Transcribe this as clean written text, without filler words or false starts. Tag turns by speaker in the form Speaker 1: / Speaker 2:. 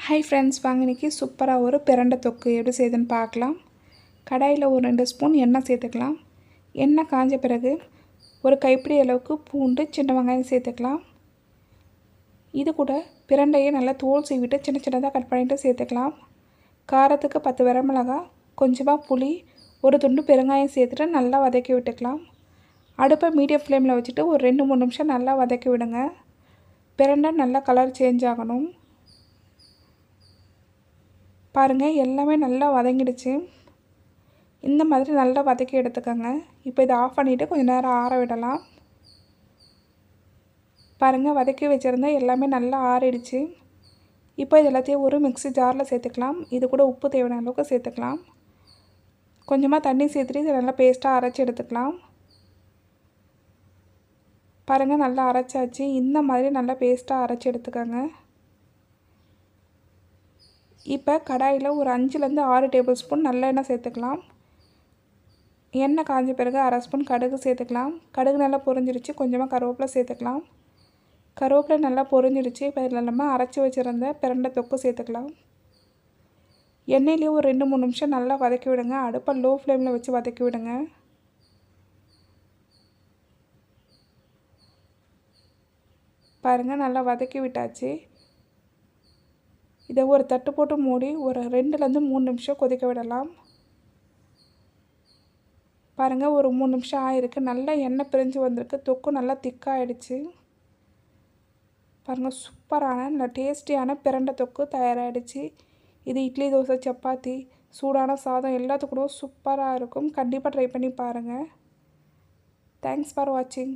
Speaker 1: Hi friends, வாங்க இன்றைக்கி சூப்பராக ஒரு பிரண்டை தொக்கு எப்படி செய்யுதுன்னு பார்க்கலாம். கடாயில் ஒரு 2 ஸ்பூன் எண்ணெய் சேர்த்துக்கலாம். எண்ணெய் காஞ்ச பிறகு ஒரு கைப்பிடி அளவுக்கு பூண்டு, சின்ன வெங்காயம் சேர்த்துக்கலாம். இது கூட பிரண்டையை நல்லா தோல் சீவிட்டு சின்ன சின்னதாக கட் பண்ணிவிட்டு சேர்த்துக்கலாம். காரத்துக்கு 10 வரமிளகாய், கொஞ்சமாக புளி, ஒரு துண்டு பெருங்காயம் சேர்த்துட்டு நல்லா வதக்கி விட்டுக்கலாம். அடுப்பை மீடியம் ஃப்ளேமில் வச்சுட்டு ஒரு 2-3 நிமிஷம் நல்லா வதக்கி விடுங்க. பிரண்டை நல்லா கலர் சேஞ்ச் ஆகணும். பாருங்கள், எல்லாமே நல்லா வதங்கிடுச்சு. இந்த மாதிரி நல்லா வதக்கி எடுத்துக்கோங்க. இப்போ இதை ஆஃப் பண்ணிவிட்டு கொஞ்சம் நேரம் ஆற விடலாம். பாருங்கள், வதக்கி வச்சுருந்தா எல்லாமே நல்லா ஆறிடுச்சு. இப்போ இது எல்லாத்தையும் ஒரு மிக்ஸி ஜாரில் சேர்த்துக்கலாம். இது கூட உப்பு தேவையான அளவுக்கு சேர்த்துக்கலாம். கொஞ்சமாக தண்ணி சேர்த்துட்டு இதை நல்லா பேஸ்ட்டாக அரைச்சி எடுத்துக்கலாம். பாருங்கள், நல்லா அரைச்சாச்சு. இந்த மாதிரி நல்லா பேஸ்ட்டாக அரைச்சி எடுத்துக்கோங்க. இப்போ கடாயில் ஒரு 5-6 டேபிள் ஸ்பூன் நல்லெண்ணெய் சேர்த்துக்கலாம். எண்ணெய் காஞ்ச பிறகு 1/2 ஸ்பூன் கடுகு சேர்த்துக்கலாம். கடுகு நல்லா பொரிஞ்சிடுச்சு. கொஞ்சமாக கருவேப்பிலை சேர்த்துக்கலாம். கருவேப்பிலை நல்லா பொரிஞ்சிடுச்சு. இப்போ இதில் நம்ம அரைச்சி வச்சுருந்த பிரண்டை தொக்கு சேர்த்துக்கலாம். எண்ணெயிலேயே ஒரு 2-3 நிமிஷம் நல்லா வதக்கி விடுங்க. அடுப்பை லோ ஃப்ளேமில் வச்சு வதக்கி விடுங்க. பாருங்கள், நல்லா வதக்கி விட்டாச்சு. இதை ஒரு தட்டு போட்டு மூடி ஒரு 2-3 நிமிஷம் கொதிக்க விடலாம். பாருங்கள், ஒரு 3 நிமிஷம் ஆகிருக்கு. நல்லா எண்ணெய் பிரிஞ்சு வந்திருக்கு. தொக்கு நல்லா திக்காகிடுச்சு. பாருங்கள், சூப்பரான நல்ல டேஸ்டியான பிரண்டை தொக்கு தயாராகிடுச்சு. இது இட்லி, தோசை, சப்பாத்தி, சூடான சாதம் எல்லாத்துக்கூட சூப்பராக இருக்கும். கண்டிப்பாக ட்ரை பண்ணி பாருங்கள். தேங்க்ஸ் ஃபார் வாட்சிங்.